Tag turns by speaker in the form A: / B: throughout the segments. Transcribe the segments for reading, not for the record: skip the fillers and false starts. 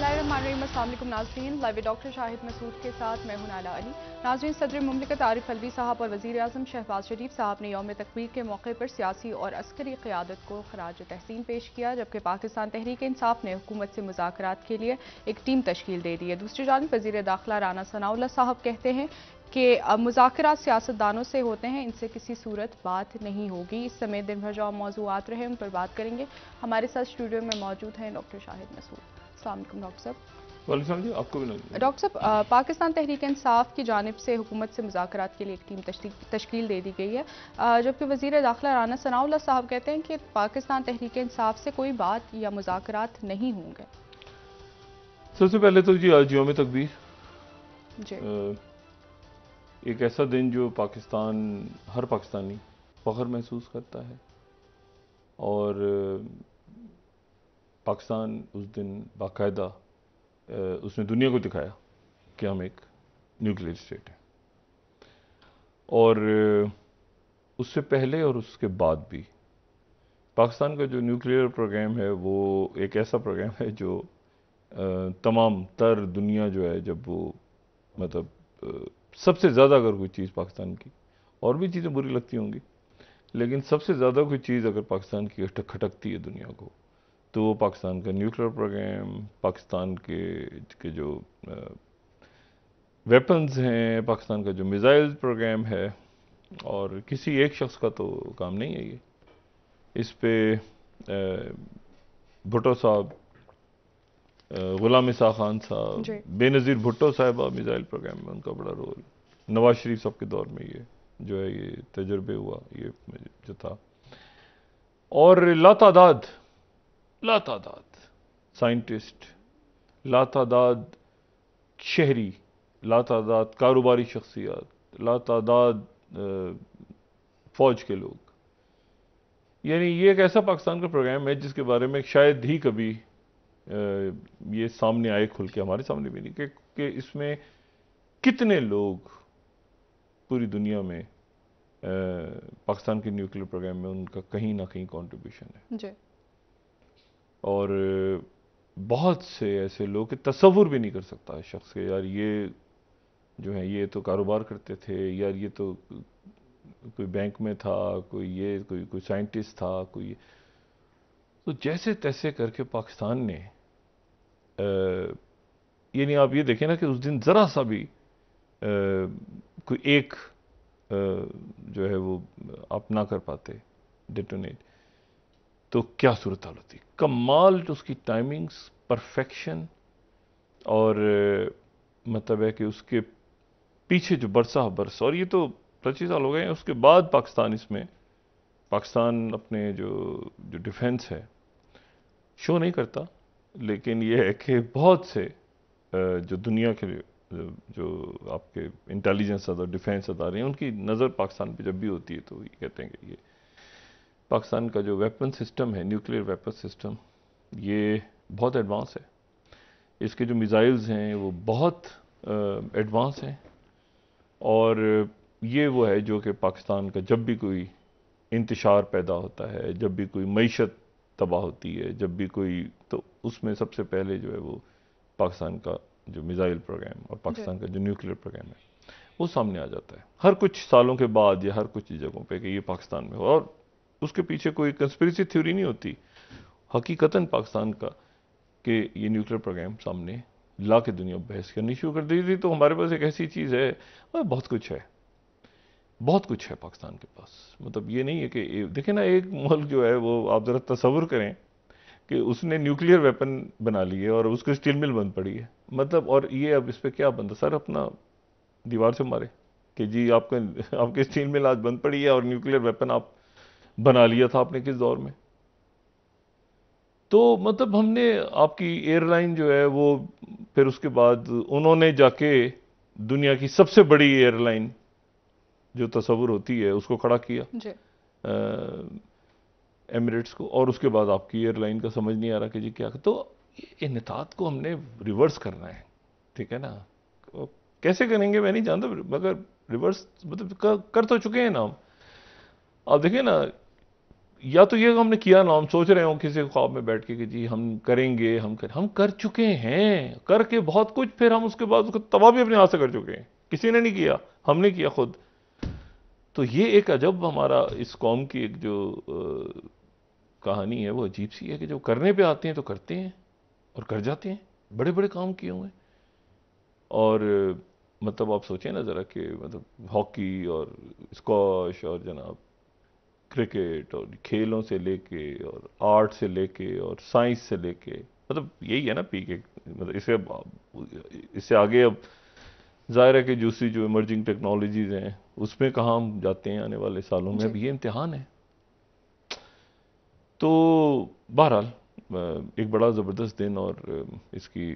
A: बिस्मिल्लाहिर्रहमानिर्रहीम। अस्सलाम वालेकुम नाज़रीन, लाइव डॉक्टर शाहिद मसूद के साथ मैं हूं नाला अली। नाज़रीन, सदर मुमलिकत आरिफ अलवी साहब और वज़ीर आज़म शहबाज शरीफ साहब ने यौम तकबीर के मौके पर सियासी और अस्करी क़यादत को खराज तहसीन पेश किया, जबकि पाकिस्तान तहरीक इंसाफ ने हुकूमत से मुज़ाकरात के लिए एक टीम तश्कील दे दी है। दूसरी जानिब वज़ीर दाखिला राना सनाउल्लाह साहब कहते हैं कि मुज़ाकरात सियासतदानों से होते हैं, इनसे किसी सूरत बात नहीं होगी। इस समय दिन भर जो मौज़ूआत रहे उन पर बात करेंगे। हमारे साथ स्टूडियो में मौजूद हैं डॉक्टर शाहिद मसूद। अस्सलाम वालेकुम डॉक्टर साहब।
B: वालेकुम जी, आपको भी नहीं।
A: डॉक्टर साहब, पाकिस्तान तहरीक इंसाफ की जानिब से हुकूमत से मुज़ाकरात के लिए एक टीम तश्कील दे दी गई है, जबकि वज़ीर दाखिला राना सनाउल्लाह साहब कहते हैं कि पाकिस्तान तहरीक इंसाफ से कोई बात या मुज़ाकरात नहीं होंगे।
B: सबसे पहले तो जी आज यौम तकबीर
A: जी,
B: एक ऐसा दिन जो हर पाकिस्तानी फ़ख्र महसूस करता है और पाकिस्तान उस दिन बाकायदा उसने दुनिया को दिखाया कि हम एक न्यूक्लियर स्टेट हैं। और उससे पहले और उसके बाद भी पाकिस्तान का जो न्यूक्लियर प्रोग्राम है वो एक ऐसा प्रोग्राम है जो तमाम तर दुनिया जो है, जब वो मतलब सबसे ज़्यादा अगर कोई चीज़ पाकिस्तान की, और भी चीज़ें बुरी लगती होंगी, लेकिन सबसे ज़्यादा कोई चीज़ अगर पाकिस्तान की खटकती है दुनिया को, तो वो पाकिस्तान का न्यूक्लियर प्रोग्राम, पाकिस्तान के जो वेपन्स हैं, पाकिस्तान का जो मिसाइल प्रोग्राम है। और किसी एक शख्स का तो काम नहीं है ये। इस पे भुट्टो साहब, गुलाम इसा खान साहब, बेनज़ीर भुट्टो साहिबा मिसाइल प्रोग्राम में उनका बड़ा रोल, नवाज शरीफ साहब के दौर में ये जो है ये तजुर्बे हुआ, ये जो था। और लातादाद साइंटिस्ट, लातादाद शहरी, लातादाद कारोबारी शख्सियात, लातादाद फौज के लोग, यानी ये एक ऐसा पाकिस्तान का प्रोग्राम है जिसके बारे में शायद ही कभी ये सामने आए खुल के, हमारे सामने भी नहीं, कि इसमें कितने लोग पूरी दुनिया में पाकिस्तान के न्यूक्लियर प्रोग्राम में उनका कहीं ना कहीं कंट्रीब्यूशन है
A: जी।
B: और बहुत से ऐसे लोग कि तसव्वुर भी नहीं कर सकता शख्स के, यार ये जो है ये तो कारोबार करते थे, यार ये तो कोई बैंक में था, कोई साइंटिस्ट था, कोई। तो जैसे तैसे करके पाकिस्तान ने यानी आप ये देखें ना कि उस दिन ज़रा सा भी कोई एक जो है वो आप ना कर पाते डेटोनेट, तो क्या सूरत हाल होती। कमाल उसकी टाइमिंग्स, परफेक्शन, और मतलब है कि उसके पीछे जो बरस, और ये तो 25 साल हो गए हैं उसके बाद पाकिस्तान अपने जो डिफेंस है शो नहीं करता, लेकिन ये है कि बहुत से जो दुनिया के जो आपके इंटेलिजेंस और डिफेंस अदारे हैं उनकी नज़र पाकिस्तान पे जब भी होती है तो ये कहते हैं कि ये पाकिस्तान का जो वेपन सिस्टम है, न्यूक्लियर वेपन सिस्टम, ये बहुत एडवांस है। इसके जो मिसाइल्स हैं वो बहुत एडवांस हैं, और ये वो है जो कि पाकिस्तान का जब भी कोई इंतशार पैदा होता है, जब भी कोई मईशत तबाह होती है, जब भी कोई, तो उसमें सबसे पहले जो है वो पाकिस्तान का जो मिसाइल प्रोग्राम और पाकिस्तान का जो न्यूक्लियर प्रोग्राम है वो सामने आ जाता है हर कुछ सालों के बाद या हर कुछ जगहों पे कि ये पाकिस्तान में हो। और उसके पीछे कोई कंस्पिरेसी थ्योरी नहीं होती, हकीकतन पाकिस्तान का कि ये न्यूक्लियर प्रोग्राम सामने ला के दुनिया बहस करनी शुरू कर दी थी। तो हमारे पास एक ऐसी चीज़ है, बहुत कुछ है, बहुत कुछ है पाकिस्तान के पास। मतलब ये नहीं है कि देखें ना, एक मुल्क जो है वो आप ज़रा तसव्वुर करें कि उसने न्यूक्लियर वेपन बना लिए और उसको स्टील मिल बंद पड़ी है, मतलब, और ये अब इस पर क्या बंदा सर अपना दीवार से मारे कि जी आपके स्टील मिल आज बंद पड़ी है और न्यूक्लियर वेपन आप बना लिया था आपने किस दौर में। तो मतलब हमने आपकी एयरलाइन जो है वो, फिर उसके बाद उन्होंने जाके दुनिया की सबसे बड़ी एयरलाइन जो तस्वुर होती है उसको खड़ा किया, एमिरेट्स को, और उसके बाद आपकी एयरलाइन का समझ नहीं आ रहा कि जी क्या। तो इन्हितात को हमने रिवर्स करना है, ठीक है ना। कैसे करेंगे मैं नहीं जानता, मगर रिवर्स मतलब कर तो चुके हैं ना हम। आप देखिए ना, या तो ये हमने किया ना, हम सोच रहे हो किसी ख्वाब में बैठ के कि जी हम करेंगे, हम कर चुके हैं, करके बहुत कुछ, फिर हम उसके बाद उसको तबाह भी अपने हाथ से कर चुके हैं। किसी ने नहीं किया, हमने किया खुद। तो ये एक अजब हमारा इस कौम की एक जो कहानी है वो अजीब सी है कि जो करने पे आते हैं तो करते हैं और कर जाते हैं, बड़े बड़े काम किए हुए हैं। और मतलब आप सोचें ना ज़रा कि मतलब हॉकी और स्क्वॉश और जनाब क्रिकेट और खेलों से लेके और आर्ट से लेके और साइंस से लेके, मतलब यही है ना पीक एक, मतलब इससे आगे अब जाहिर है कि दूसरी जो इमर्जिंग टेक्नोलॉजीज हैं उसमें कहाँ हम जाते हैं आने वाले सालों में, अब ये इम्तिहान है। तो बहरहाल एक बड़ा ज़बरदस्त दिन और इसकी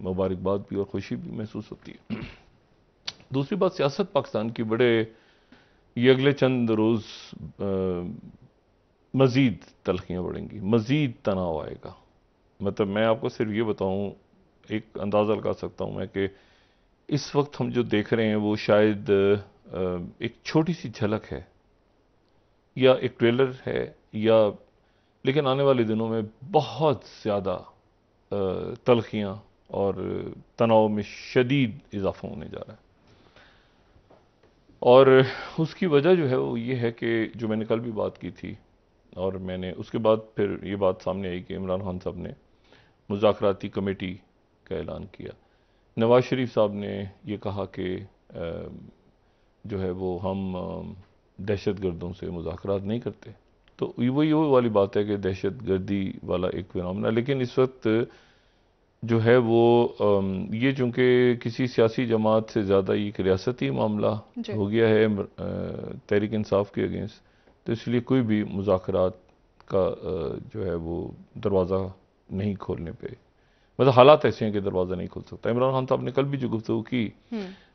B: मुबारकबाद भी और खुशी भी महसूस होती है। दूसरी बात, सियासत पाकिस्तान की बड़े ये अगले चंद रोज़ मज़ीद तलखियाँ बढ़ेंगी, मज़ीद तनाव आएगा। मतलब मैं आपको सिर्फ ये बताऊं, एक अंदाज़ा लगा सकता हूं मैं कि इस वक्त हम जो देख रहे हैं वो शायद एक छोटी सी झलक है या एक ट्रेलर है, या लेकिन आने वाले दिनों में बहुत ज़्यादा तलखियाँ और तनाव में शदीद इजाफा होने जा रहा है। और उसकी वजह जो है वो ये है कि जो मैंने कल भी बात की थी और मैंने उसके बाद फिर ये बात सामने आई कि इमरान खान साहब ने मुज़ाकराती कमेटी का ऐलान किया। नवाज शरीफ साहब ने ये कहा कि जो है वो हम दहशत गर्दों से मुज़ाकरात नहीं करते। तो वही वाली बात है कि दहशत गर्दी वाला एक फिनोमेना, लेकिन इस वक्त जो है वो ये चूँकि किसी सियासी जमात से ज़्यादा एक रियासती मामला हो गया है तहरीक इंसाफ के अगेंस्ट, तो इसलिए कोई भी मुज़ाकरात का जो है वो दरवाज़ा नहीं खोलने पे, मतलब हालात ऐसे हैं कि दरवाज़ा नहीं खुल सकता। इमरान खान साहब ने कल भी जो गुफ्तगू की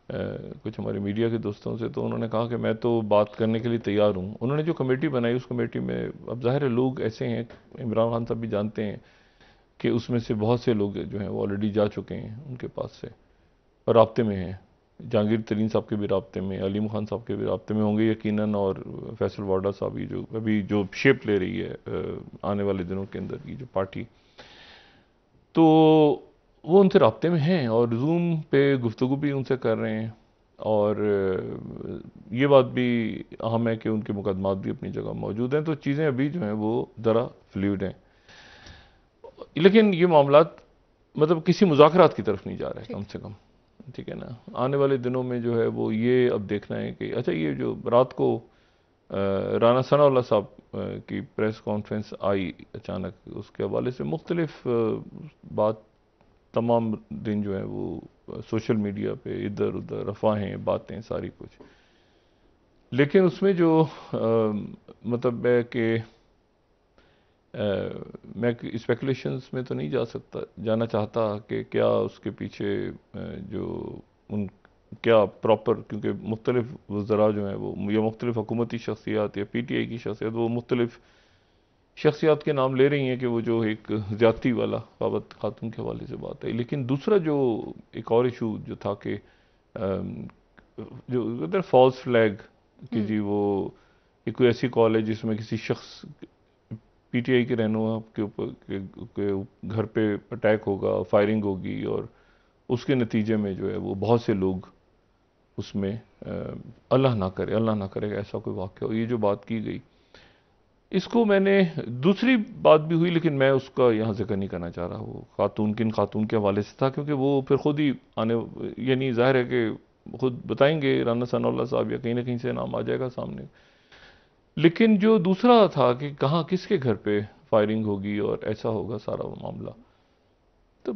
B: कुछ हमारे मीडिया के दोस्तों से, तो उन्होंने कहा कि मैं तो बात करने के लिए तैयार हूँ। उन्होंने जो कमेटी बनाई उस कमेटी में अब ज़ाहिर है लोग ऐसे हैं, इमरान खान साहब भी जानते हैं कि उसमें से बहुत से लोग जो हैं वो ऑलरेडी जा चुके हैं उनके पास से और राब्ते में हैं। जहांगीर तरीन साहब के भी राब्ते में, अलीम खान साहब के भी राब्ते में होंगे यकीनन, और फैसल वाडा साहब, ये जो अभी जो शेप ले रही है आने वाले दिनों के अंदर की जो पार्टी, तो वो उनसे राब्ते में हैं और जूम पे गुफ्तगू भी उनसे कर रहे हैं। और ये बात भी अहम है कि उनके मुकदमात भी अपनी जगह मौजूद हैं। तो चीज़ें अभी जो हैं वो ज़रा फ्लूइड हैं, लेकिन ये मामलात मतलब किसी मुज़ाकरात की तरफ नहीं जा रहे कम से कम, ठीक है ना। आने वाले दिनों में जो है वो ये अब देखना है कि अच्छा ये जो रात को राना सनाउल्लाह साहब की प्रेस कॉन्फ्रेंस आई अचानक, उसके हवाले से मुख्तलिफ बात तमाम दिन जो है वो सोशल मीडिया पे इधर उधर अफवाहें बातें सारी कुछ, लेकिन उसमें जो मतलब है कि मैं स्पेकुलेशंस में तो नहीं जाना चाहता कि क्या उसके पीछे जो उन क्या प्रॉपर, क्योंकि मुख्तलिफ वज़रा जो हैं वो या मुख्तलिफ हुकूमती शख्सियात या PTI की शख्सियत वो मुख्तलिफ शख्सियात के नाम ले रही हैं कि वो जो एक ज़्यादती वाला बाबत खातून के हवाले से बात है। लेकिन दूसरा जो एक और इशू जो था कि जो उधर फॉल्स फ्लैग कि जी वो एक कोई ऐसी कॉल है जिसमें किसी शख्स PTI के रहनुमा के ऊपर के घर पे अटैक होगा, फायरिंग होगी और उसके नतीजे में जो है वो बहुत से लोग उसमें अल्लाह ना करे ऐसा कोई वाक़या हो, ये जो बात की गई, इसको मैंने दूसरी बात भी हुई लेकिन मैं उसका यहाँ जिक्र नहीं करना चाह रहा। वो खातून किन खातून के हवाले से था, क्योंकि वो फिर खुद ही आने, यानी जाहिर है कि खुद बताएंगे राना सनाउल्लाह साहब या कहीं ना कहीं से नाम आ जाएगा सामने। लेकिन जो दूसरा था कि कहाँ किसके घर पे फायरिंग होगी और ऐसा होगा सारा मामला, तो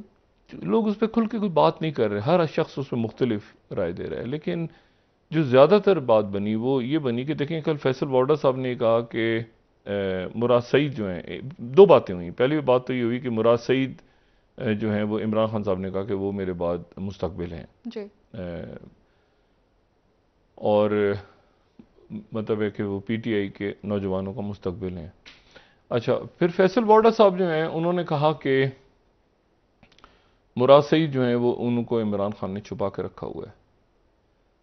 B: लोग उस पर खुल के कोई बात नहीं कर रहे, हर शख्स उसमें मुख्तलिफ राय दे रहा है। लेकिन जो ज़्यादातर बात बनी वो ये बनी कि देखें, कल फैसल वाडा साहब ने कहा कि मुराद सईद जो हैं, दो बातें हुई। पहली बात तो ये हुई कि मुराद सईद जो हैं वो इमरान खान साहब ने कहा कि वो मेरे बाद मुस्तकबिल हैं जी। और मतलब है कि वो PTI के नौजवानों का मुस्तकबिल हैं। अच्छा, फिर फैसल वाडा साहब जो हैं उन्होंने कहा कि मुराद सईद जो हैं वो उनको इमरान खान ने छुपा के रखा हुआ है।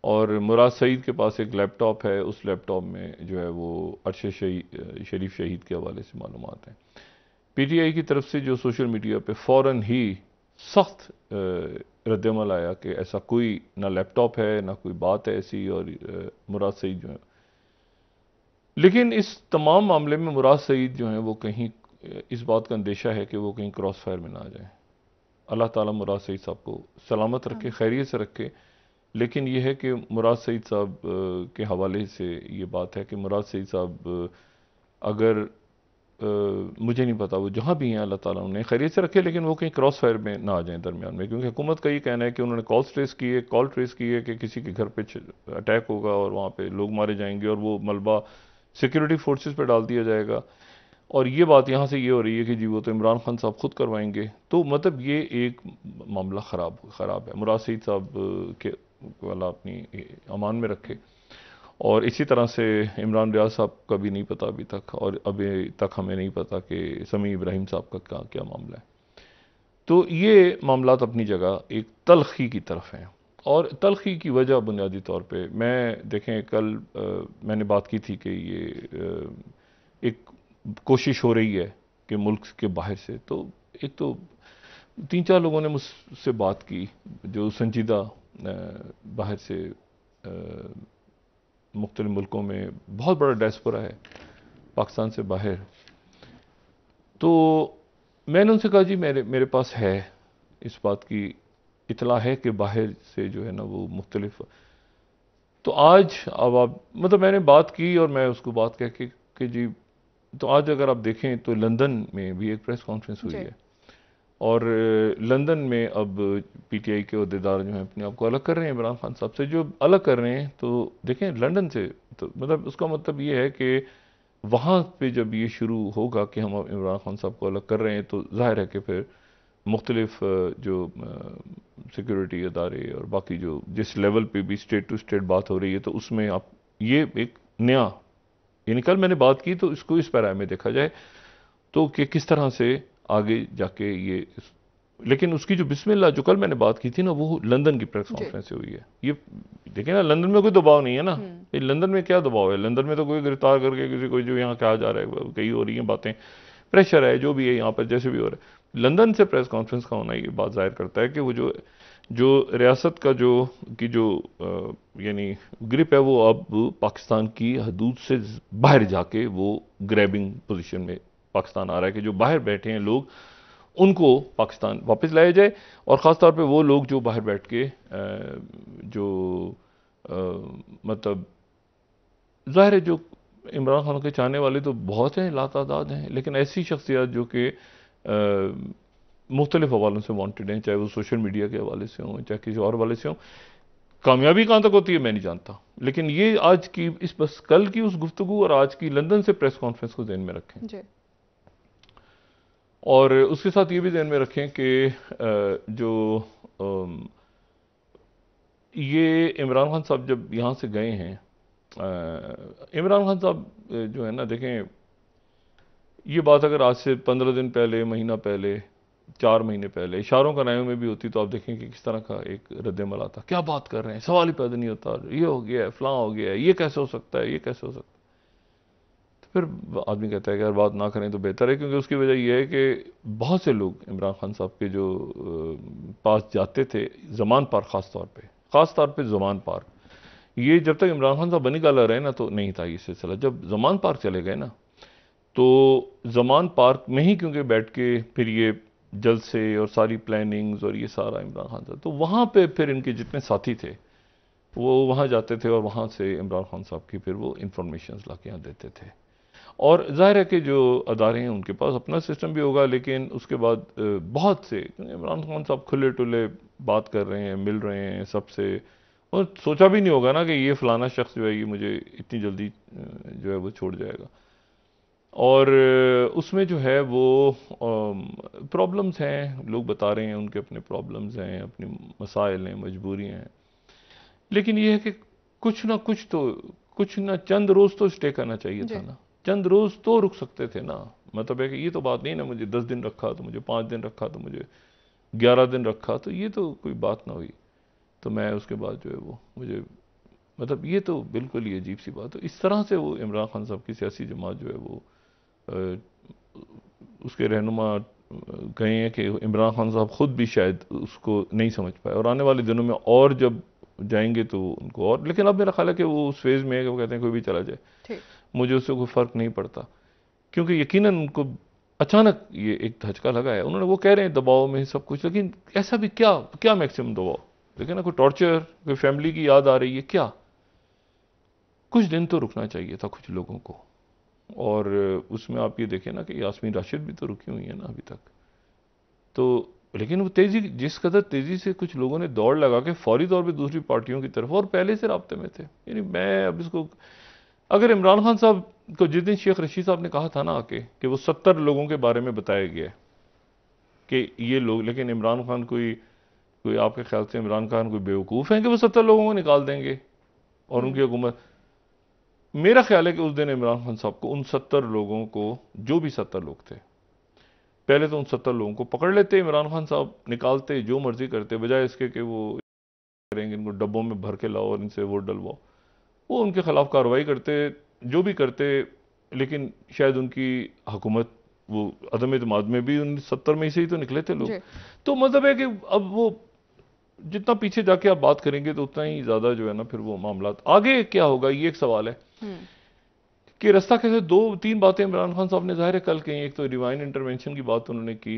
B: और मुराद सईद के पास एक लैपटॉप है, उस लैपटॉप में जो है वो अरशद शरीफ शहीद के हवाले से मालूमात हैं। पीटीआई की तरफ से जो सोशल मीडिया पे फ़ौरन ही सख्त रद्दमल आया कि ऐसा कोई ना लैपटॉप है ना कोई बात है ऐसी, और मुराद सईद जो है, लेकिन इस तमाम मामले में मुराद सईद जो हैं वो कहीं इस बात का अंदेशा है कि वो कहीं क्रॉस फायर में ना आ जाए। अल्लाह ताला मुराद सईद साहब को सलामत रखे, खैरियत से रखे। लेकिन यह है कि मुराद सईद साहब के हवाले से ये बात है कि मुराद सईद साहब अगर मुझे नहीं पता वो जहाँ भी हैं अल्लाह ताला उन्हें खैरियत से रखे, लेकिन वो कहीं क्रॉस फायर में ना आ जाएं दरमियान में, क्योंकि हुकूमत का ये कहना है कि उन्होंने कॉल ट्रेस किए कि किसी के घर पे अटैक होगा और वहाँ पे लोग मारे जाएंगे और वो मलबा सिक्योरिटी फोर्सेस पे डाल दिया जाएगा। और ये बात यहाँ से ये हो रही है कि जी वो तो इमरान खान साहब खुद करवाएंगे। तो मतलब ये एक मामला ख़राब है। मुराद सईद साहब के वाला अपनी अमान में रखे। और इसी तरह से इमरान रियाज साहब का भी नहीं पता अभी तक, और अभी तक हमें नहीं पता कि समी इब्राहिम साहब का क्या मामला है। तो ये मामलात अपनी जगह एक तलखी की तरफ हैं, और तलखी की वजह बुनियादी तौर पे मैं देखें कल मैंने बात की थी कि ये एक कोशिश हो रही है कि मुल्क के बाहर से, तो एक तो 3-4 लोगों ने मुझसे बात की जो संजीदा बाहर से मुख्तलिफ मुल्कों में बहुत बड़ा डायस्पोरा है पाकिस्तान से बाहर। तो मैंने उनसे कहा जी मेरे पास है इस बात की इतला है कि बाहर से जो है ना वो मुख्तलिफ। तो आज अब आप मतलब मैंने बात की और मैं उसको बात कह के कि जी, तो आज अगर आप देखें तो लंदन में भी एक प्रेस कॉन्फ्रेंस हुई है, और लंदन में अब पीटीआई के अहदेदार जो हैं अपने आप को अलग कर रहे हैं इमरान खान साहब से। जो अलग कर रहे हैं तो देखें लंदन से, तो मतलब उसका मतलब ये है कि वहाँ पे जब ये शुरू होगा कि हम इमरान खान साहब को अलग कर रहे हैं, तो जाहिर है कि फिर मुख्तलिफ जो सिक्योरिटी अदारे और बाकी जो जिस लेवल पे भी स्टेट टू स्टेट बात हो रही है, तो उसमें आप ये एक नया, यानी कल मैंने बात की तो इसको इस पैरा में देखा जाए तो कि किस तरह से आगे जाके ये। लेकिन उसकी जो बिस्मिल्लाह जो कल मैंने बात की थी ना, वो लंदन की प्रेस कॉन्फ्रेंस से हुई है। ये देखें ना, लंदन में कोई दबाव नहीं है ना, ये लंदन में क्या दबाव है? लंदन में तो कोई गिरफ्तार करके किसी को जो यहाँ कहा जा रहा है, कई हो रही हैं बातें, प्रेशर है जो भी है यहाँ पर जैसे भी हो रहा है। लंदन से प्रेस कॉन्फ्रेंस का होना ये बात जाहिर करता है कि वो जो रियासत का जो यानी ग्रिप है वो अब पाकिस्तान की हदूद से बाहर जाके वो ग्रैबिंग पोजीशन में पाकिस्तान आ रहा है कि जो बाहर बैठे हैं लोग उनको पाकिस्तान वापस लाया जाए। और ख़ास तौर पे वो लोग जो बाहर बैठ के जो मतलब ज़ाहिर है जो इमरान खान के चाहने वाले तो बहुत हैं, लातादाद हैं, लेकिन ऐसी शख्सियत जो कि मुख्तलिफ हवालों से वांटेड हैं, चाहे वो सोशल मीडिया के हवाले से हों चाहे किसी और हवाले से हों। कामयाबी कहाँ तक होती है मैं नहीं जानता, लेकिन ये आज की इस बस कल की उस गुफ्तगू और आज की लंदन से प्रेस कॉन्फ्रेंस को ध्यान में रखें जी। और उसके साथ ये भी ध्यान में रखें कि जो ये इमरान खान साहब जब यहाँ से गए हैं, इमरान खान साहब जो है ना, देखें ये बात अगर आज से 15 दिन पहले, महीना पहले, 4 महीने पहले इशारों का नायों में भी होती तो आप देखें कि किस तरह का एक रद्दमल आता। क्या बात कर रहे हैं, सवाल ही पैदा नहीं होता, ये हो गया है, फलां हो गया है, ये कैसे हो सकता है, ये कैसे हो सकता है। तो फिर आदमी कहता है कि यार बात ना करें तो बेहतर है, क्योंकि उसकी वजह यह है कि बहुत से लोग इमरान खान साहब के जो पास जाते थे ज़मान पार, ख़ास तौर पर ज़मान पार, ये जब तक इमरान खान साहब बनी गाला रहे ना तो नहीं था ये सिलसिला। जब ज़मान पार्क चले गए ना, तो ज़मान पार्क में ही क्योंकि बैठ के फिर ये जलसे और सारी प्लानिंग्स और ये सारा इमरान खान साहब, तो वहाँ पे फिर इनके जितने साथी थे वो वहाँ जाते थे और वहाँ से इमरान खान साहब की फिर वो इंफॉर्मेशन ला के यहाँ देते थे। और जाहिर है कि जो अदारे हैं उनके पास अपना सिस्टम भी होगा, लेकिन उसके बाद बहुत से इमरान खान साहब खुले टुले बात कर रहे हैं, मिल रहे हैं सबसे, और सोचा भी नहीं होगा ना कि ये फलाना शख्स जो है ये मुझे इतनी जल्दी जो है वो छोड़ जाएगा। और उसमें जो है वो प्रॉब्लम्स हैं, लोग बता रहे हैं उनके अपने प्रॉब्लम्स हैं, अपनी मसाइल हैं, मजबूरियाँ हैं, लेकिन ये है कि कुछ ना चंद रोज़ तो स्टे करना चाहिए था ना, चंद रोज़ तो रुक सकते थे ना। मतलब है कि ये तो बात नहीं ना मुझे 10 दिन रखा तो मुझे 5 दिन रखा तो मुझे 11 दिन रखा, तो ये तो कोई बात ना हुई। तो मैं उसके बाद जो है वो मुझे मतलब ये तो बिल्कुल ही अजीब सी बात है। इस तरह से वो इमरान खान साहब की सियासी जमात जो है वो उसके रहनुमा गए हैं कि इमरान खान साहब खुद भी शायद उसको नहीं समझ पाए, और आने वाले दिनों में और जब जाएंगे तो उनको और, लेकिन अब मेरा ख्याल है कि वो उस फेज़ में है कि वो कहते हैं कोई भी चला जाए, मुझे उससे कोई फ़र्क नहीं पड़ता, क्योंकि यकीनन उनको अचानक ये एक धचका लगा है। उन्होंने, वो कह रहे हैं दबाव में सब कुछ, लेकिन ऐसा भी क्या क्या मैक्सिमम दबाव, लेकिन ना कोई टॉर्चर, कोई फैमिली की याद आ रही है क्या, कुछ दिन तो रुकना चाहिए था कुछ लोगों को। और उसमें आप ये देखें ना कि यास्मीन राशिद भी तो रुकी हुई है ना अभी तक, तो लेकिन वो तेजी, जिस कदर तेजी से कुछ लोगों ने दौड़ लगा के फौरी तौर पे दूसरी पार्टियों की तरफ, और पहले से राब्ते में थे। यानी मैं अब इसको, अगर इमरान खान साहब को जिस दिन शेख रशीद साहब ने कहा था ना आके कि वो 70 लोगों के बारे में बताया गया कि ये लोग, लेकिन इमरान खान कोई कोई आपके ख्याल से इमरान खान कोई बेवकूफ़ है कि वो 70 लोगों को निकाल देंगे और उनकी हुकूमत, मेरा ख्याल है कि उस दिन इमरान खान साहब को उन 70 लोगों को, जो भी 70 लोग थे, पहले तो उन 70 लोगों को पकड़ लेते, इमरान खान साहब निकालते, जो मर्जी करते, बजाय इसके कि वो करेंगे इनको डब्बों में भर के लाओ और इनसे वोट डलवाओ, वो उनके खिलाफ कार्रवाई करते, जो भी करते, लेकिन शायद उनकी हुकूमत, वो अदम एतमाद में भी उन 70 में से ही तो निकले थे लोग। तो मतलब है कि अब वो जितना पीछे जाके आप बात करेंगे तो उतना ही ज्यादा जो है ना फिर वो मामला आगे क्या होगा, ये एक सवाल है कि रास्ता कैसे। दो तीन बातें इमरान खान साहब ने जाहिर है कल कही, एक तो डिवाइन इंटरवेंशन की बात उन्होंने की,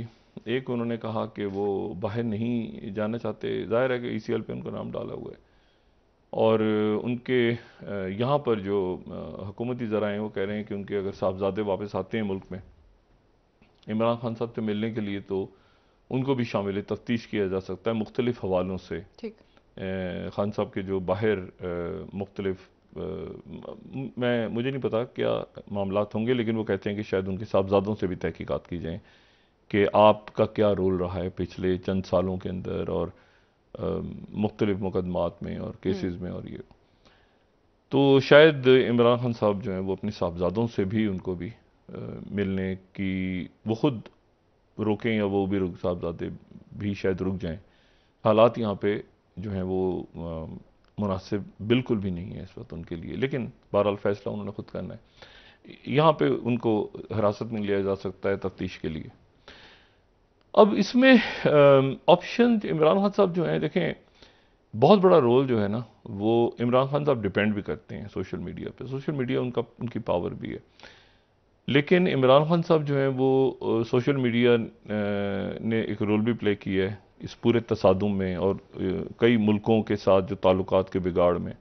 B: एक उन्होंने कहा कि वो बाहर नहीं जाना चाहते, जाहिर है कि ECL पे उनका नाम डाला हुआ है, और उनके यहाँ पर जो हुकूमती ज़राए हैं वो कह रहे हैं कि उनके अगर साहबजादे वापस आते हैं मुल्क में इमरान खान साहब से मिलने के लिए, तो उनको भी शामिल तफ्तीश किया जा सकता है मुख्तलिफ हवालों से। खान साहब के जो बाहर मुख्तलिफ, मुझे नहीं पता क्या मामलात होंगे, लेकिन वो कहते हैं कि शायद उनके साहबजादों से भी तहकीकात की जाए कि आपका क्या रोल रहा है पिछले चंद सालों के अंदर, और मुख्तलिफ मुकदमात में और केसेस में, और ये तो शायद इमरान खान साहब जो हैं वो अपने साहबजादों से भी, उनको भी मिलने की वो खुद रोकें या वो भी साहबजादे भी शायद रुक जाएं। हालात यहाँ पे जो हैं वो मुनासिब बिल्कुल भी नहीं है इस वक्त उनके लिए, लेकिन बहरहाल फैसला उन्होंने खुद करना है। यहाँ पे उनको हिरासत में लिया जा सकता है तफ्तीश के लिए। अब इसमें ऑप्शन इमरान खान साहब जो हैं, देखें बहुत बड़ा रोल जो है ना वो इमरान खान साहब डिपेंड भी करते हैं सोशल मीडिया पे, सोशल मीडिया उनकी पावर भी है, लेकिन इमरान खान साहब जो हैं वो सोशल मीडिया ने एक रोल भी प्ले किया है इस पूरे तसादुम में, और कई मुल्कों के साथ जो ताल्लुकात के बिगाड़ में।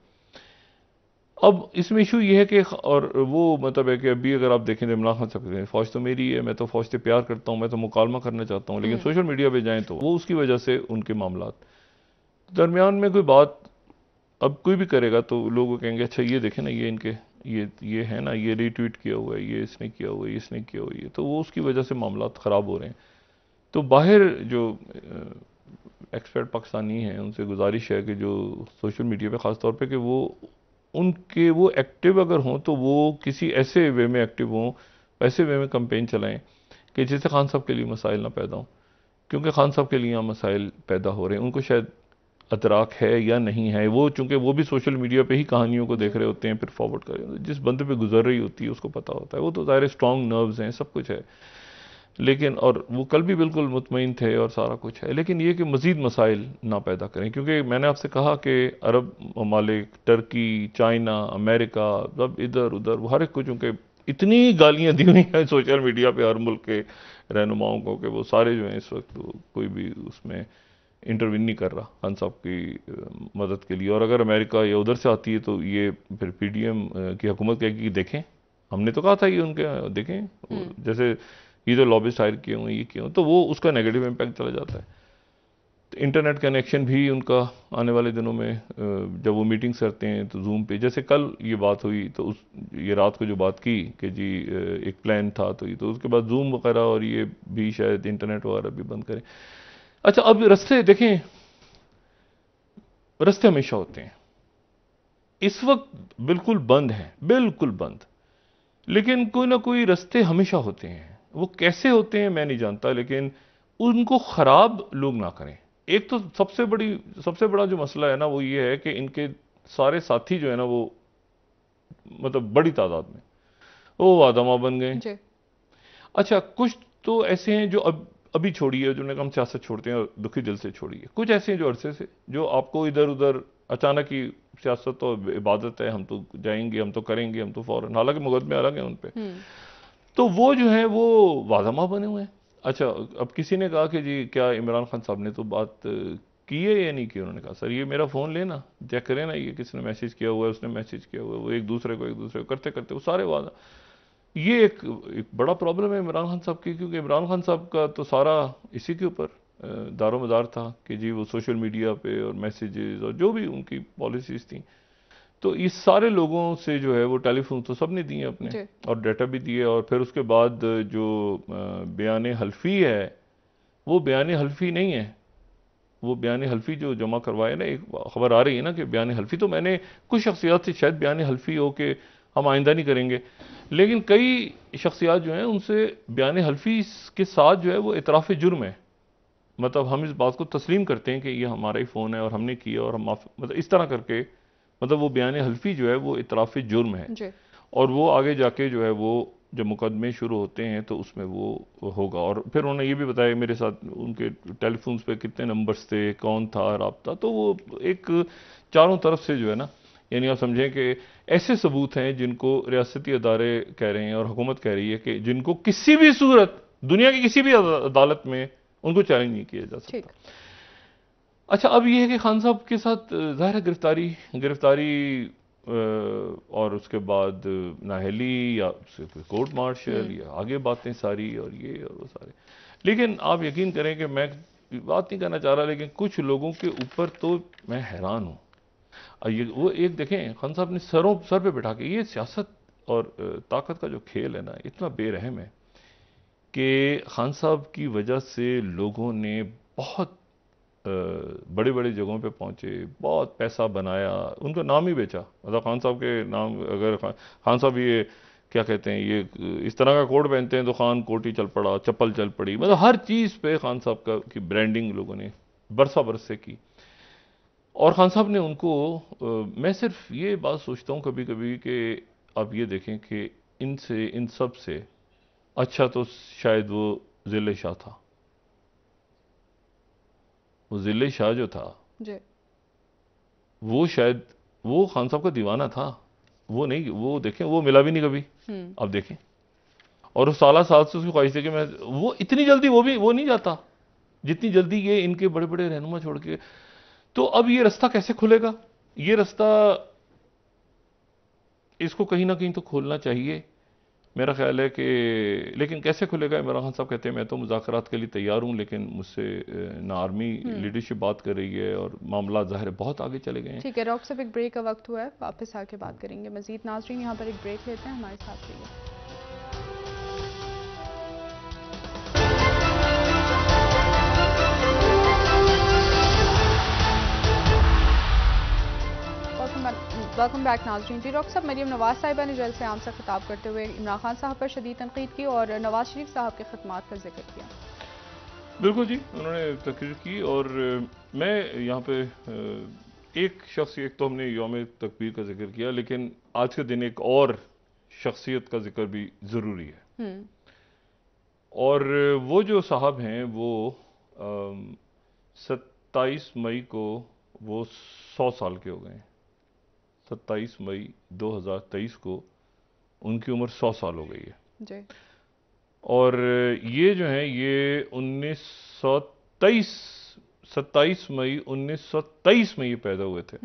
B: अब इसमें इशू ये है कि, और वो मतलब है कि अभी अगर आप देखें तो इमरान खान साहब फौज तो मेरी है, मैं तो फौज से प्यार करता हूँ, मैं तो मुकालमा करना चाहता हूँ, लेकिन सोशल मीडिया पे जाएं तो वो उसकी वजह से उनके मामलात दरमियान में कोई बात अब कोई भी करेगा तो लोग कहेंगे अच्छा ये देखें ना, ये इनके ये है ना, ये रीट्वीट किया हुआ है, ये इसने किया हुआ है, इसने किया हुआ है, तो वो उसकी वजह से मामलात ख़राब हो रहे हैं। तो बाहर जो एक्सपर्ट पाकिस्तानी हैं उनसे गुजारिश है कि जो सोशल मीडिया पे ख़ास तौर पे कि वो उनके वो एक्टिव अगर हों तो वो किसी ऐसे वे में एक्टिव हों, ऐसे वे में कैंपेन चलाएं कि जिससे खान साहब के लिए मसाइल ना पैदा हों, क्योंकि खान साहब के लिए यहाँ मसाइल पैदा हो रहे हैं। उनको शायद अतराक है या नहीं है, वो चूंकि वो भी सोशल मीडिया पे ही कहानियों को देख रहे होते हैं, फिर फॉरवर्ड कर रहे हैं, जिस बंदे पे गुजर रही होती है उसको पता होता है, वो तो ज़ाहिर स्ट्रॉन्ग नर्व्स हैं, सब कुछ है, लेकिन और वो कल भी बिल्कुल मुतमईन थे और सारा कुछ है, लेकिन ये कि मज़ीद मसाइल ना पैदा करें, क्योंकि मैंने आपसे कहा कि अरब ममालिक, टर्की, चाइना, अमेरिका, सब इधर उधर हर एक को चूँकि इतनी गालियाँ दी हुई हैं सोशल मीडिया पे हर मुल्क के रहनुमाओं को कि वो सारे जो हैं इस वक्त कोई भी उसमें इंटरवीन नहीं कर रहा खान साहब की मदद के लिए। और अगर अमेरिका या उधर से आती है तो ये फिर PDM की हुकूमत कहेगी कि देखें हमने तो कहा था ये उनके, देखें जैसे ये तो लॉबिस्ट हायर किए हुए, ये किए हुए, तो वो उसका नेगेटिव इम्पैक्ट चला जाता है। तो इंटरनेट कनेक्शन भी उनका आने वाले दिनों में जब वो मीटिंग्स करते हैं तो जूम पे, जैसे कल ये बात हुई तो ये रात को जो बात की कि जी एक प्लान था, तो उसके बाद जूम वगैरह और ये भी शायद इंटरनेट वगैरह भी बंद करें। अच्छा, अब रास्ते देखें, रास्ते हमेशा होते हैं, इस वक्त बिल्कुल बंद हैं, बिल्कुल बंद, लेकिन कोई ना कोई रास्ते हमेशा होते हैं। वो कैसे होते हैं मैं नहीं जानता, लेकिन उनको खराब लोग ना करें। एक तो सबसे बड़ा जो मसला है ना वो ये है कि इनके सारे साथी जो है ना वो मतलब बड़ी तादाद में वो वादमा बन गए।
A: जी।
B: अच्छा, कुछ तो ऐसे हैं जो अभी छोड़िए, जो हम सियासत छोड़ते हैं और दुखी दिल से छोड़िए, कुछ ऐसे हैं जो अरसे से, जो आपको इधर उधर अचानक ही सियासत तो इबादत है, हम तो जाएंगे, हम तो करेंगे, हम तो फौरन, हालांकि मुकदमे अलग हैं उन पे, तो वो जो है वो वादमा बने हुए हैं। अच्छा, अब किसी ने कहा कि जी क्या इमरान खान साहब ने तो बात की है या नहीं की? उन्होंने कहा सर ये मेरा फ़ोन लेना, चेक करें ना, ये किसने मैसेज किया हुआ है, उसने मैसेज किया हुआ है, वो एक दूसरे को करते करते वो सारे वादा। ये एक बड़ा प्रॉब्लम है इमरान खान साहब की, क्योंकि इमरान खान साहब का तो सारा इसी के ऊपर दारोमदार था कि जी वो सोशल मीडिया पे और मैसेजेस और जो भी उनकी पॉलिसीज़ थी, तो इस सारे लोगों से जो है वो टेलीफोन तो सब ने दिए अपने और डाटा भी दिए, और फिर उसके बाद जो बयान हल्फी है वो बयान हल्फी नहीं है। वो बयान हल्फी जो जमा करवाए ना, एक खबर आ रही है ना कि बयान हल्फी, तो मैंने कुछ शख्सियात से शायद बयान हल्फी हो कि हम आइंदा नहीं करेंगे, लेकिन कई शख्सियात जो हैं उनसे बयान हल्फी के साथ जो है वो इतराफ़ जुर्म है। मतलब हम इस बात को तस्लीम करते हैं कि ये हमारा ही फ़ोन है और हमने किया और हम मतलब इस तरह करके, मतलब वो बयान हल्फी जो है वो इतराफ़ जुर्म है
A: जी।
B: और वो आगे जाके जो है वो जब मुकदमे शुरू होते हैं तो उसमें वो होगा। और फिर उन्होंने ये भी बताया मेरे साथ उनके टेलीफोन्स पे कितने नंबर्स थे, कौन था राब्ता, तो वो एक चारों तरफ से जो है ना, यानी आप समझें कि ऐसे सबूत हैं जिनको रियासती अदारे कह रहे हैं और हुकूमत कह रही है कि जिनको किसी भी सूरत दुनिया की किसी भी अदालत में उनको चैलेंज नहीं किया जा सकता। अच्छा, अब ये है कि खान साहब के साथ ज़ाहिर है गिरफ्तारी और उसके बाद नाहली या कोर्ट मार्शल या आगे बातें सारी और ये और वो सारे, लेकिन आप यकीन करें कि मैं बात नहीं करना चाह रहा, लेकिन कुछ लोगों के ऊपर तो मैं हैरान हूँ। ये वो एक देखें, खान साहब ने सर पे बैठा के, ये सियासत और ताकत का जो खेल है ना, इतना बेरहम है कि खान साहब की वजह से लोगों ने बहुत बड़ी बड़ी जगहों पे पहुंचे, बहुत पैसा बनाया, उनका नाम ही बेचा। मतलब खान साहब के नाम, अगर खान साहब ये क्या कहते हैं, ये इस तरह का कोट पहनते हैं तो खान कोटी चल पड़ा, चप्पल चल पड़ी, मतलब हर चीज़ पे खान साहब का की ब्रांडिंग लोगों ने बरसा बरस से की। और खान साहब ने उनको मैं सिर्फ ये बात सोचता हूँ कभी कभी कि आप ये देखें कि इनसे, इन सब से अच्छा तो शायद वो ज़िले शाह था। वो ज़िले शाह जो था
A: जी।
B: वो शायद वो खान साहब का दीवाना था। वो नहीं, वो देखें वो मिला भी नहीं कभी, आप देखें। और वो साल से उसकी ख्वाहिश थी कि मैं, वो इतनी जल्दी वो नहीं जाता जितनी जल्दी ये इनके बड़े बड़े रहनुमा छोड़ के। तो अब ये रास्ता कैसे खुलेगा? ये रास्ता इसको कहीं ना कहीं तो खोलना चाहिए, मेरा ख्याल है कि, लेकिन कैसे खुलेगा? इमरान खान साहब कहते हैं मैं तो मुज़ाकरात के लिए तैयार हूं, लेकिन मुझसे ना आर्मी लीडरशिप बात कर रही है और मामला ज़ाहिर बहुत आगे चले गए हैं।
A: ठीक है डॉक्टर साहब, एक ब्रेक का वक्त हुआ है, वापस आके बात करेंगे मजीद। नाज़रीन यहाँ पर एक ब्रेक लेते हैं, हमारे साथ रहिए। वेलकम बैक नाज़रीन। जी डॉक्टर साहब, मरीम नवाज साहिबा ने जल्द से आम से खिताब करते हुए इमरान खान साहब पर शदीद तनकीद की और नवाज शरीफ साहब के खिदमात का जिक्र किया।
B: बिल्कुल जी, उन्होंने तकरीर की और मैं यहाँ पे एक शख्स, एक तो हमने यौम तकबीर का जिक्र किया, लेकिन आज के दिन एक और शख्सियत का जिक्र भी ज़रूरी है। और वो जो साहब हैं वो 27 मई को वो 100 साल के हो गए। 27 मई 2023 को उनकी उम्र 100 साल हो गई है
A: जी।
B: और ये जो है ये 1923, 27 मई 1923 में ये पैदा हुए थे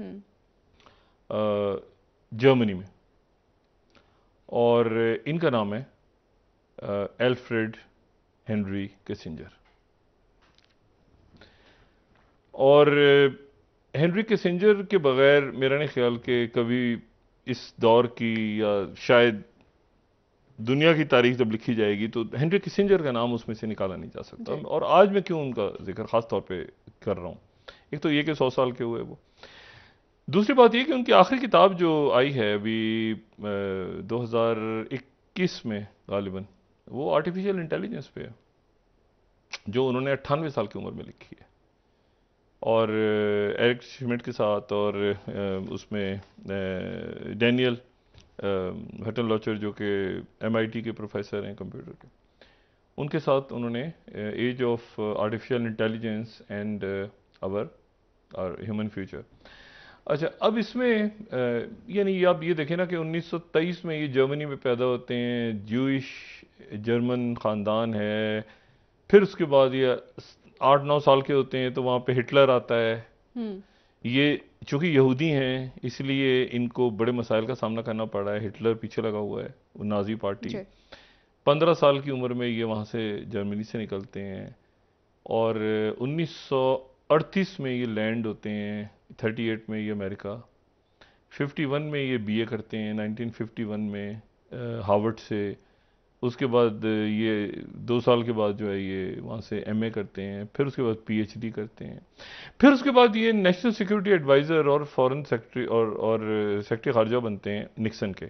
B: जर्मनी में, और इनका नाम है एल्फ्रेड हेनरी किसिंजर। और हेनरी किसिंजर के बगैर मेरा नहीं ख्याल कि कभी इस दौर की या शायद दुनिया की तारीख जब लिखी जाएगी तो हेनरी किसिंजर का नाम उसमें से निकाला नहीं जा सकता। और आज मैं क्यों उनका जिक्र खास तौर पे कर रहा हूँ, एक तो ये कि 100 साल के हुए वो, दूसरी बात ये कि उनकी आखिरी किताब जो आई है अभी 2021 में गालिबन, वो आर्टिफिशियल इंटेलिजेंस पे है, जो उन्होंने 98 साल की उम्र में लिखी है। और एरिक श्मिड के साथ, और उसमें डैनियल हटनलॉचर जो कि MIT के प्रोफेसर हैं कंप्यूटर के, उनके साथ उन्होंने age of artificial intelligence and our human future. अच्छा, अब इसमें यानी आप ये देखें ना कि 1923 में ये जर्मनी में पैदा होते हैं, ज्यूइश जर्मन ख़ानदान है, फिर उसके बाद ये 8-9 साल के होते हैं तो वहाँ पे हिटलर आता है। ये चूँकि यहूदी हैं इसलिए इनको बड़े मसाइल का सामना करना पड़ा है, हिटलर पीछे लगा हुआ है, वो नाजी पार्टी। 15 साल की उम्र में ये वहाँ से जर्मनी से निकलते हैं और 1938 में ये लैंड होते हैं, 38 में ये अमेरिका, 51 में ये BA करते हैं, 1951 में हार्वर्ड से। उसके बाद ये 2 साल के बाद जो है ये वहाँ से MA करते हैं, फिर उसके बाद PhD करते हैं, फिर उसके बाद ये नेशनल सिक्योरिटी एडवाइज़र और फॉरेन सेक्रेटरी और सेक्रेटरी खारजा बनते हैं निक्सन के,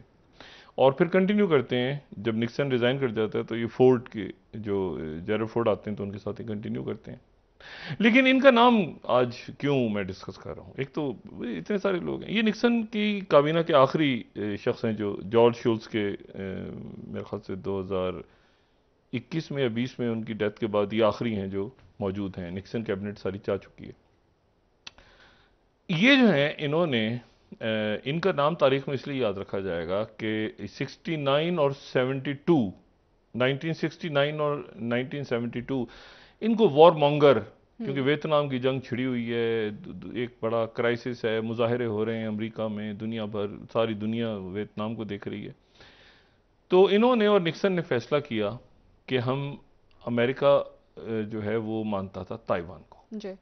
B: और फिर कंटिन्यू करते हैं। जब निक्सन रिज़ाइन कर जाता है तो ये फोर्ड के जो जेरल्ड फोर्ड आते हैं तो उनके साथ ही कंटिन्यू करते हैं। लेकिन इनका नाम आज क्यों मैं डिस्कस कर रहा हूँ, एक तो इतने सारे लोग हैं। ये निक्सन की काबीना के आखिरी शख्स हैं जो जॉर्ज शुल्स के मेरे ख्याल से 2021 में या 20 में उनकी डेथ के बाद ये आखिरी हैं जो मौजूद हैं। निक्सन कैबिनेट सारी जा चुकी है। ये जो है इन्होंने इनका नाम तारीख में इसलिए याद रखा जाएगा कि 69 और 72, 1969 और 1972 इनको वॉर मॉन्गर, क्योंकि वियतनाम की जंग छिड़ी हुई है, एक बड़ा क्राइसिस है, मुजाहरे हो रहे हैं अमेरिका में, दुनिया भर, सारी दुनिया वियतनाम को देख रही है। तो इन्होंने और निक्सन ने फैसला किया कि हम, अमेरिका जो है वो मानता था ताइवान को जी।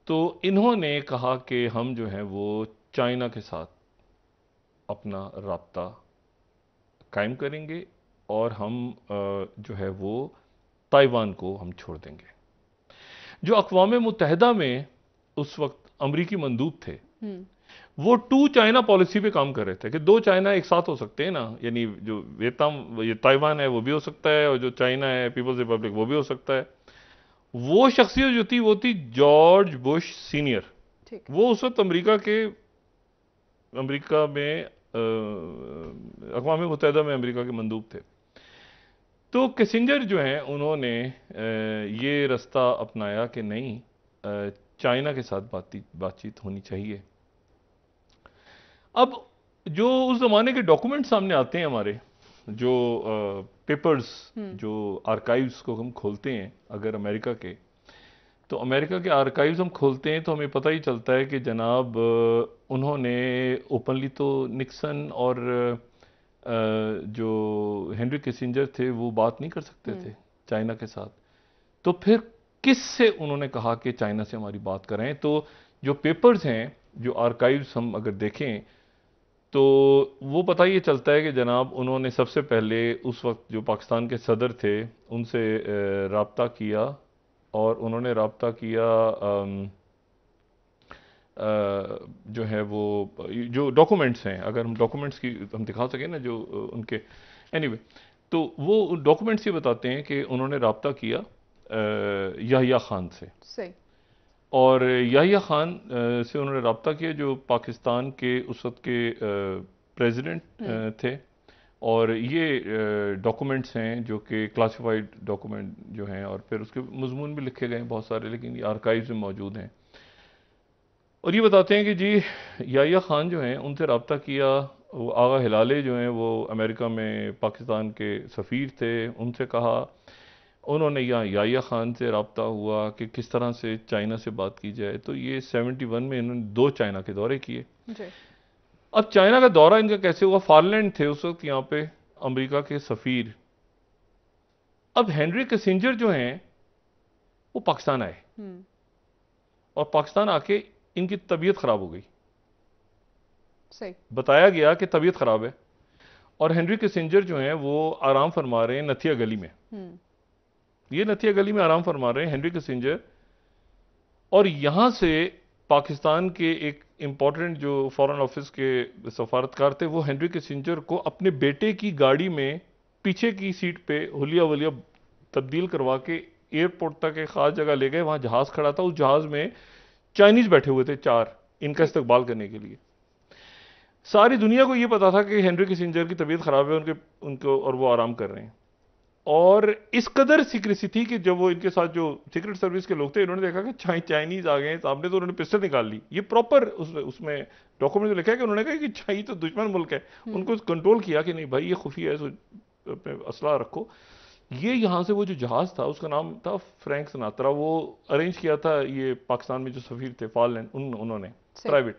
B: तो इन्होंने कहा कि हम जो है वो चाइना के साथ अपना राब्ता कायम करेंगे और हम जो है वो ताइवान को हम छोड़ देंगे। जो अक़वाम मुत्तहिदा में उस वक्त अमरीकी मंदूब थे वो 2 चाइना पॉलिसी पे काम कर रहे थे कि 2 चाइना एक साथ हो सकते हैं ना, यानी जो वियतनाम, ये ताइवान है वो भी हो सकता है और जो चाइना है पीपल्स रिपब्लिक वो भी हो सकता है। वो शख्सियत जो थी वो थी जॉर्ज बुश सीनियर। वो उस वक्त अमरीका में अक़वाम मुत्तहिदा में अमरीका के मंदूब थे। तो किसिंजर जो हैं उन्होंने ये रास्ता अपनाया कि नहीं, चाइना के साथ बातचीत होनी चाहिए। अब जो उस ज़माने के डॉक्यूमेंट सामने आते हैं हमारे, जो पेपर्स, जो आर्काइव्स को हम खोलते हैं अगर अमेरिका के, तो अमेरिका के आर्काइव्स हम खोलते हैं तो हमें पता ही चलता है कि जनाब उन्होंने ओपनली तो निक्सन और जो हेनरी किसिंजर थे वो बात नहीं कर सकते थे चाइना के साथ। तो फिर किससे उन्होंने कहा कि चाइना से हमारी बात करें? तो जो पेपर्स हैं, जो आर्काइव्स हम अगर देखें तो वो पता ये चलता है कि जनाब उन्होंने सबसे पहले उस वक्त जो पाकिस्तान के सदर थे उनसे राब्ता किया, और उन्होंने राब्ता किया जो है वो जो डॉक्यूमेंट्स हैं, अगर हम डॉक्यूमेंट्स की हम दिखा सकें ना जो उनके, एनीवे तो वो डॉक्यूमेंट्स ये बताते हैं कि उन्होंने राब्ता किया याहिया खान से। सही। और याहिया खान से उन्होंने राब्ता किया जो पाकिस्तान के उस वक्त के प्रेसिडेंट थे, और ये डॉक्यूमेंट्स हैं जो कि क्लासिफाइड डॉक्यूमेंट जो हैं, और फिर उसके मजमून भी लिखे गए हैं बहुत सारे, लेकिन ये आर्काइव्स में मौजूद हैं। और ये बताते हैं कि जी याहिया खान जो हैं उनसे राब्ता किया, वो आगा हिलाले जो हैं वो अमेरिका में पाकिस्तान के सफ़ीर थे, उनसे कहा, उन्होंने यहाँ याहिया खान से राब्ता हुआ कि किस तरह से चाइना से बात की जाए। तो ये 71 में इन्होंने 2 चाइना के दौरे किए। अब चाइना का दौरा इनका कैसे हुआ? फारलैंड थे उस वक्त यहाँ पे अमेरिका के सफ़ीर। अब हेनरी किसिंजर जो हैं वो पाकिस्तान आए, और पाकिस्तान आके इनकी तबीयत खराब हो गई। सही। बताया गया कि तबीयत खराब है, और हेनरी किसिंजर जो हैं वो आराम फरमा रहे हैं नथिया गली में। ये नथिया गली में आराम फरमा रहे हैं हेनरी किसिंजर, और यहां से पाकिस्तान के एक इंपॉर्टेंट जो फॉरेन ऑफिस के सफारतकार थे वो हेनरी किसिंजर को अपने बेटे की गाड़ी में पीछे की सीट पे हुलिया वलिया तब्दील करवा के एयरपोर्ट तक एक खास जगह ले गए, वहां जहाज खड़ा था, उस जहाज में चाइनीज बैठे हुए थे 4 इनका इस्तकबाल करने के लिए। सारी दुनिया को यह पता था कि हेनरी किसिंजर की तबीयत खराब है उनको और वो आराम कर रहे हैं। और इस कदर सीक्रेसी थी कि जब वो इनके साथ जो सीक्रेट सर्विस के लोग थे, इन्होंने देखा कि चाइनीज आ गए हैं सामने, तो उन्होंने पिस्टल निकाल ली। ये प्रॉपर उसमें डॉक्यूमेंट में लिखा है कि उन्होंने कहा कि चाइनी तो दुश्मन मुल्क है, उनको कंट्रोल किया कि नहीं भाई ये खुफिया है, अपने असला रखो। ये यहाँ से वो जो जहाज था उसका नाम था फ्रैंक सिनात्रा, वो अरेंज किया था ये पाकिस्तान में जो सफीर थे फॉललैंड उन्होंने प्राइवेट।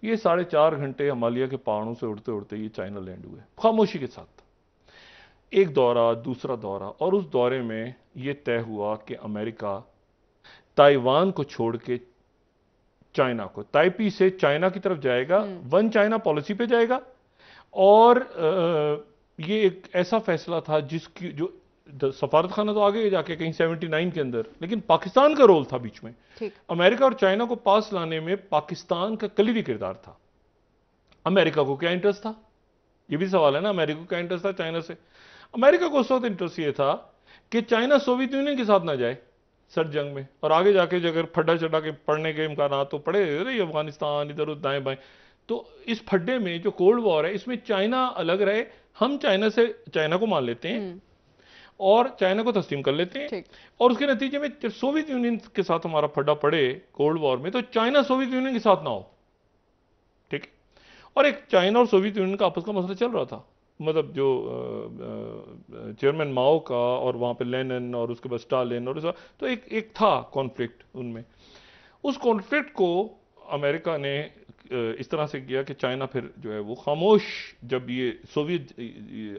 B: ये 4.5 घंटे हिमालय के पहाड़ों से उड़ते उड़ते ये चाइना लैंड हुए खामोशी के साथ। एक दौरा, दूसरा दौरा, और उस दौरे में यह तय हुआ कि अमेरिका ताइवान को छोड़ के चाइना को, ताइपी से चाइना की तरफ जाएगा, वन चाइना पॉलिसी पे जाएगा। और ये एक ऐसा फैसला था जिसकी जो सफारत खाना तो आगे जाके कहीं 79 के अंदर, लेकिन पाकिस्तान का रोल था बीच में। अमेरिका और चाइना को पास लाने में पाकिस्तान का कलीदी किरदार था। अमेरिका को क्या इंटरेस्ट था, ये भी सवाल है ना, अमेरिका को क्या इंटरेस्ट था चाइना से? अमेरिका को उस वक्त इंटरेस्ट ये था कि चाइना सोवियत यूनियन के साथ ना जाए सर्द जंग में, और आगे जाके अगर फड्डा चढ़ा के पढ़ने के इम्कान तो पड़े रही अफगानिस्तान इधर उधर दाएं बाएं। तो इस फड्डे में जो कोल्ड वॉर है इसमें चाइना अलग रहे, हम चाइना को मान लेते हैं और चाइना को तस्लीम कर लेते हैं, और उसके नतीजे में जब सोवियत यूनियन के साथ हमारा फड्डा पड़े कोल्ड वॉर में, तो चाइना सोवियत यूनियन के साथ ना हो। ठीक है, और एक चाइना और सोवियत यूनियन का आपस का मसला चल रहा था, मतलब जो चेयरमैन माओ का और वहां पे लेनिन और उसके बाद स्टालिन और तो एक था कॉन्फ्लिक्ट उनमें। उस कॉन्फ्लिक्ट को अमेरिका ने इस तरह से किया कि चाइना फिर जो है वो खामोश, जब ये सोवियत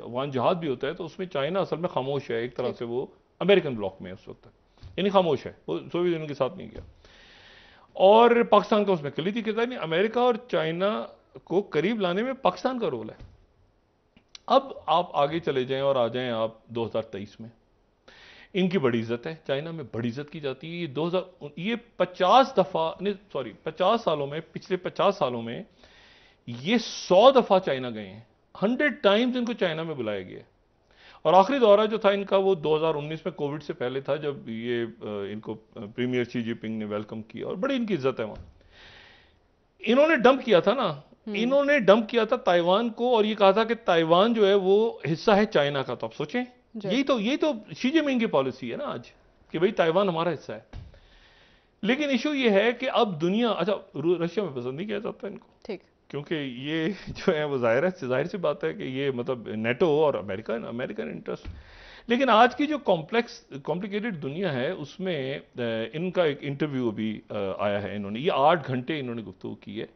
B: वहां जहाज भी होता है तो उसमें चाइना असल में खामोश है, एक तरह से वो अमेरिकन ब्लॉक में है उस वक्त तक, यानी खामोश है, वो सोवियत यूनियन के साथ नहीं गया। और पाकिस्तान का उसमें कलीदी किरदार नहीं, अमेरिका और चाइना को करीब लाने में पाकिस्तान का रोल है। अब आप आगे चले जाएं और आ जाएं आप 2023 में, इनकी बड़ी इज्जत है, चाइना में बड़ी इज्जत की जाती है। ये 50 दफा नहीं, सॉरी 50 सालों में, पिछले 50 सालों में ये 100 दफा चाइना गए हैं, 100 टाइम्स इनको चाइना में बुलाया गया। और आखिरी दौरा जो था इनका वो 2019 में कोविड से पहले था, जब ये इनको प्रीमियर शी जिनपिंग ने वेलकम किया, और बड़ी इनकी इज्जत है वहां। इन्होंने डंप किया था ना, इन्होंने डंप किया था ताइवान को, और ये कहा था कि ताइवान जो है वो हिस्सा है चाइना का। तो आप सोचें, यही तो शी जिनपिंग की पॉलिसी है ना आज, कि भाई ताइवान हमारा हिस्सा है। लेकिन इशू ये है कि अब दुनिया, अच्छा रशिया में पसंद नहीं किया जाता इनको, ठीक, क्योंकि ये जो है वो जाहिर सी बात है कि ये मतलब नेटो और अमेरिकन इंटरेस्ट। लेकिन आज की जो कॉम्प्लिकेटेड दुनिया है उसमें इनका एक इंटरव्यू अभी आया है, इन्होंने ये 8 घंटे इन्होंने गुफ्तगू की है,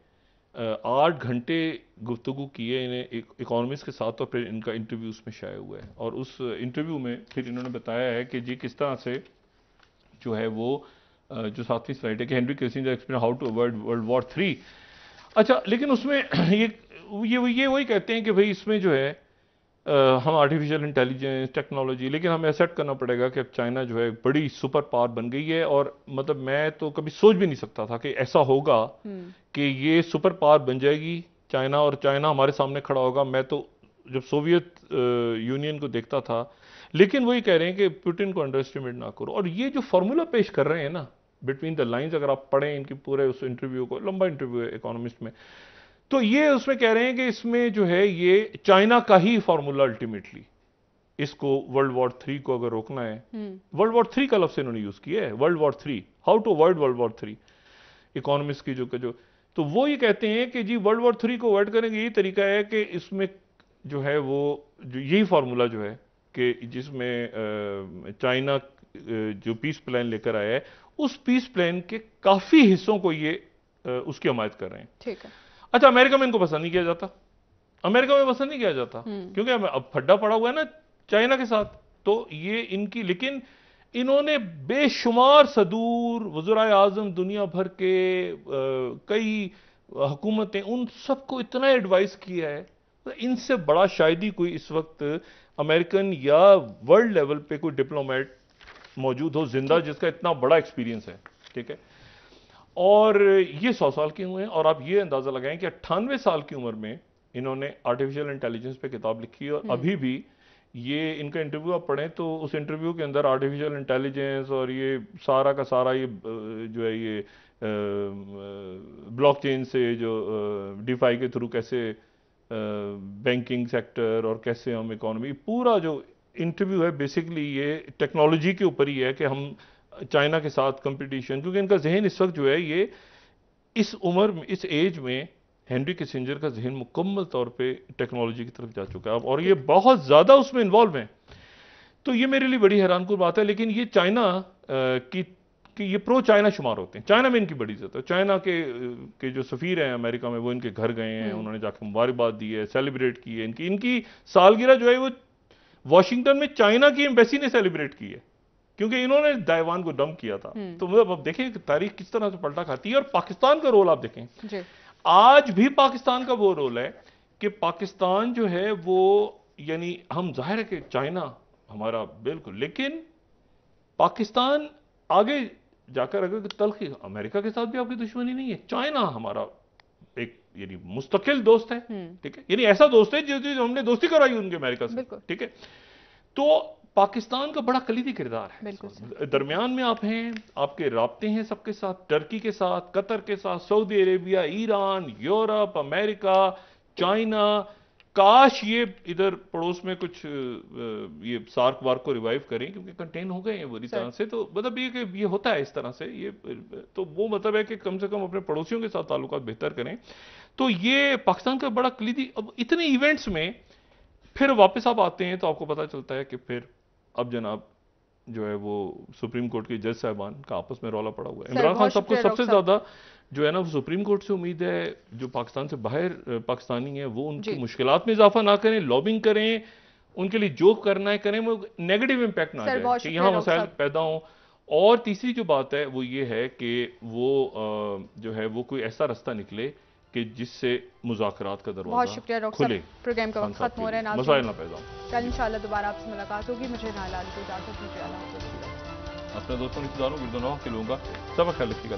B: 8 घंटे गुफ्तगू की है इन्हें इकोनॉमिस्ट के साथ, और फिर इनका इंटरव्यू उसमें शाया हुआ है। और उस इंटरव्यू में फिर इन्होंने बताया है कि जी किस तरह से जो है वो जो 7वीं स्लाइड है कि Henry Kissinger explain how to avoid world war 3। अच्छा, लेकिन उसमें ये वही कहते हैं कि भाई इसमें जो है हम आर्टिफिशियल इंटेलिजेंस टेक्नोलॉजी, लेकिन हमें एक्सेप्ट करना पड़ेगा कि अब चाइना जो है बड़ी सुपर पावर बन गई है। और मतलब मैं तो कभी सोच भी नहीं सकता था कि ऐसा होगा कि ये सुपर पावर बन जाएगी चाइना, और चाइना हमारे सामने खड़ा होगा। मैं तो जब सोवियत यूनियन को देखता था, लेकिन वही कह रहे हैं कि पुतिन को अंडर एस्टिमेट ना करो। और ये जो फॉर्मूला पेश कर रहे हैं ना बिटवीन द लाइंस, अगर आप पढ़ें इनकी पूरे उस इंटरव्यू को, लंबा इंटरव्यू है इकोनॉमिस्ट में, तो ये उसमें कह रहे हैं कि इसमें जो है ये चाइना का ही फॉर्मूला अल्टीमेटली, इसको वर्ल्ड वॉर 3 को अगर रोकना है, वर्ल्ड वॉर 3 का लफ्ज़ इन्होंने यूज किया है, world war 3, how to avoid world war 3, economist की जो तो वो ये कहते हैं कि जी वर्ल्ड वॉर 3 को अवॉइड करेंगे, यही तरीका है कि इसमें जो है वो जो यही फॉर्मूला जो है कि जिसमें चाइना जो पीस प्लान लेकर आया है, उस पीस प्लान के काफी हिस्सों को ये उसकी हमायत कर रहे हैं। ठीक है। अच्छा, अमेरिका में इनको पसंद नहीं किया जाता, अमेरिका में पसंद नहीं किया जाता क्योंकि अब फड्डा पड़ा हुआ है ना चाइना के साथ, तो ये इनकी, लेकिन इन्होंने बेशुमार सदूर वज़ीर आज़म दुनिया भर के कई हुकूमतें, उन सबको इतना एडवाइस किया है, तो इनसे बड़ा शायद ही कोई इस वक्त अमेरिकन या वर्ल्ड लेवल पे कोई डिप्लोमेट मौजूद हो जिंदा जिसका इतना बड़ा एक्सपीरियंस है। ठीक है, और ये 100 साल के हुए हैं, और आप ये अंदाजा लगाएं कि 98 साल की उम्र में इन्होंने आर्टिफिशियल इंटेलिजेंस पे किताब लिखी, और अभी भी ये इनका इंटरव्यू आप पढ़ें तो उस इंटरव्यू के अंदर आर्टिफिशियल इंटेलिजेंस और ये सारा का सारा ये जो है ये ब्लॉकचेन से जो डिफाई के थ्रू कैसे बैंकिंग सेक्टर और कैसे हम इकोनॉमी, पूरा जो इंटरव्यू है बेसिकली ये टेक्नोलॉजी के ऊपर ही है कि हम चाइना के साथ कंपटीशन, क्योंकि इनका जहन इस वक्त जो है ये इस उम्र में, इस एज में हेनरी किसिंजर का जहन मुकम्मल तौर पे टेक्नोलॉजी की तरफ जा चुका है और ये बहुत ज़्यादा उसमें इन्वॉल्व है। तो ये मेरे लिए बड़ी हैरानकुन बात है। लेकिन ये चाइना कि ये प्रो चाइना शुमार होते हैं। चाइना में इनकी बड़ी इज्जत है। चाइना के जो सफ़ीर हैं अमेरिका में वो इनके घर गए हैं, उन्होंने जाकर मुबारकबाद दी है, सेलिब्रेट की है। इनकी सालगिरह जो है वो वॉशिंगटन में चाइना की एम्बेसी ने सेलिब्रेट की है, क्योंकि इन्होंने ताइवान को डंप किया था। तो मतलब अब देखें कि तारीख किस तरह से पलटा खाती है। और पाकिस्तान का रोल आप देखें, आज भी पाकिस्तान का वो रोल है कि पाकिस्तान जो है वो, यानी हम जाहिर है कि चाइना हमारा बिल्कुल, लेकिन पाकिस्तान आगे जाकर अगर तल्खी, अमेरिका के साथ भी आपकी दुश्मनी नहीं है, चाइना हमारा एक यानी मुस्तकिल दोस्त है, ठीक है, यानी ऐसा दोस्त है जो हमने दोस्ती कराई उनके अमेरिका से, ठीक है। तो पाकिस्तान का बड़ा कलीदी किरदार है। दरमियान में आप हैं, आपके राब्ते हैं सबके साथ, टर्की के साथ, कतर के साथ, Saudi Arabia, Iran, Europe, America, China. काश ये इधर पड़ोस में कुछ ये सार्क वार्क को रिवाइव करें, क्योंकि कंटेन हो गए हैं बुरी तरह से। तो मतलब ये कि ये होता है इस तरह से, ये तो वो मतलब है कि कम से कम अपने पड़ोसियों के साथ ताल्लुकात बेहतर करें। तो ये पाकिस्तान का बड़ा कलीदी, अब इतने इवेंट्स में फिर वापस आप आते हैं तो आपको पता चलता है कि फिर अब जनाब जो है वो सुप्रीम कोर्ट के जज साहबान का आपस में रौला पड़ा हुआ है। इमरान खान साहब को सबसे ज्यादा जो है ना वो सुप्रीम कोर्ट से उम्मीद है, जो पाकिस्तान से बाहर पाकिस्तानी है वो उनकी मुश्किलात में इजाफा ना करें, लॉबिंग करें, उनके लिए जो करना है करें, वो नेगेटिव इंपैक्ट ना जाए कि यहाँ मसाइल पैदा हों। और तीसरी जो बात है वो ये है कि वो जो है वो कोई ऐसा रास्ता निकले कि जिससे मुज़ाकरात का दरवाजा खुले।
A: प्रोग्राम का वक्त खत्म हो रहा है,
B: मसाइल ना पैदा हो।
A: कल इंशाल्लाह दोबारा आपसे मुलाकात होगी। मुझे नाला को इजाजत दीजिए।
B: अपने दोस्तों रिश्तेदारों के लोगों का सब ख्याल रखिएगा।